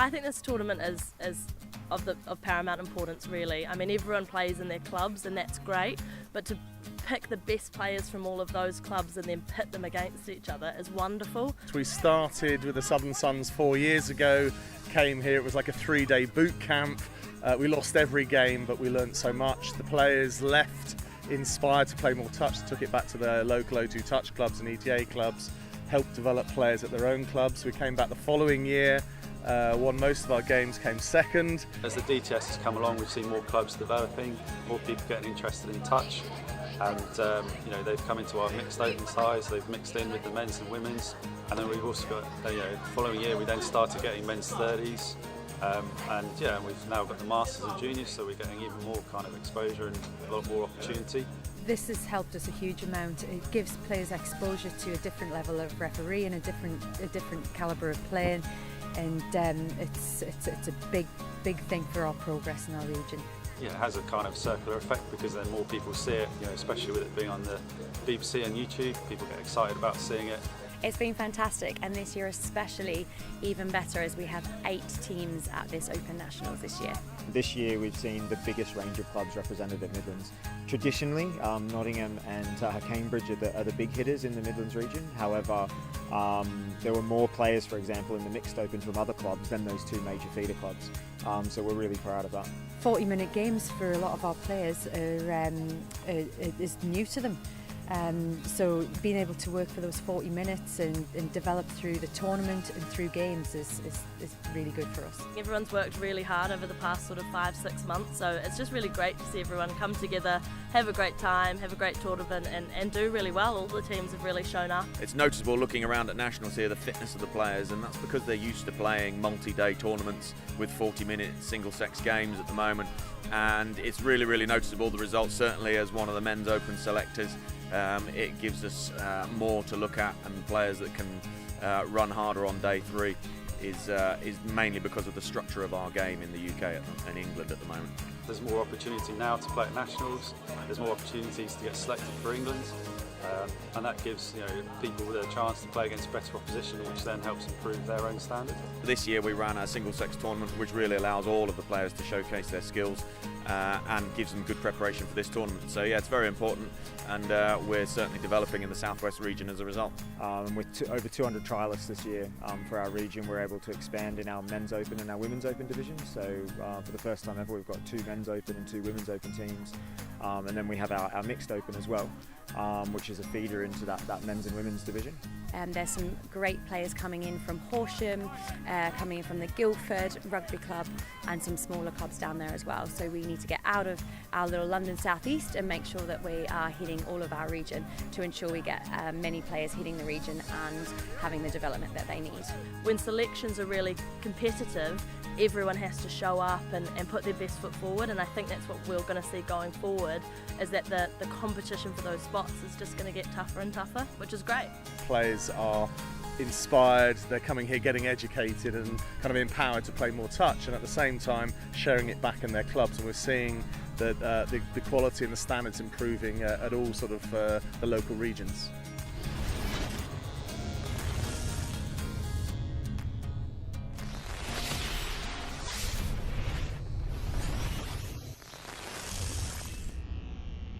I think this tournament is of paramount importance, really. I mean, everyone plays in their clubs and that's great, but to pick the best players from all of those clubs and then pit them against each other is wonderful. We started with the Southern Suns 4 years ago, came here, it was like a 3-day boot camp. We lost every game, but we learnt so much. The players left inspired to play more touch, took it back to their local O2 touch clubs and ETA clubs, helped develop players at their own clubs. We came back the following year, won most of our games, came second. As the DTS has come along, we've seen more clubs developing, more people getting interested in touch, and they've come into our mixed open sides, they've mixed in with the men's and women's, and then we've also got, the following year we then started getting men's 30s, and we've now got the Masters and Juniors, so we're getting even more kind of exposure and a lot more opportunity. This has helped us a huge amount. It gives players exposure to a different level of referee and a different calibre of playing, and it's a big thing for our progress in our region. Yeah, it has a kind of circular effect because then more people see it, especially with it being on the BBC and YouTube, people get excited about seeing it. It's been fantastic, and this year especially even better as we have 8 teams at this Open Nationals this year. This year we've seen the biggest range of clubs represented at Midlands. Traditionally, Nottingham and Cambridge are the big hitters in the Midlands region. However, there were more players, for example, in the mixed open from other clubs than those 2 major feeder clubs. So we're really proud of that. 40-minute games for a lot of our players is new to them. So being able to work for those 40 minutes and develop through the tournament and through games is really good for us. Everyone's worked really hard over the past sort of 5-6 months, so it's just really great to see everyone come together, have a great time, have a great tournament and do really well. All the teams have really shown up. It's noticeable looking around at Nationals here, the fitness of the players, and that's because they're used to playing multi-day tournaments with 40-minute single-sex games at the moment, and it's really noticeable. The results, certainly as one of the men's open selectors, it gives us more to look at, and players that can run harder on day 3 is mainly because of the structure of our game in the UK and England at the moment. There's more opportunity now to play at Nationals, there's more opportunities to get selected for England, and that gives people the chance to play against better opposition, which then helps improve their own standard. This year we ran a single-sex tournament which really allows all of the players to showcase their skills and gives them good preparation for this tournament. So yeah, it's very important, and we're certainly developing in the southwest region as a result. With over 200 trialists this year for our region, we're able to expand in our men's open and our women's open divisions. So for the first time ever, we've got 2 men's open and 2 women's open teams, and then we have our mixed open as well, which is a feeder into that men's and women's division. There's some great players coming in from Horsham, coming in from the Guildford Rugby Club, and some smaller clubs down there as well. So we need to get out of our little London South East and make sure that we are hitting all of our region to ensure we get many players hitting the region and having the development that they need. When selections are really competitive, everyone has to show up and put their best foot forward, and I think that's what we're going to see going forward, is that the competition for those spots is just going to get tougher and tougher, which is great. Players are inspired, they're coming here getting educated and kind of empowered to play more touch, and at the same time sharing it back in their clubs, and we're seeing that the quality and the standards improving at all sort of the local regions.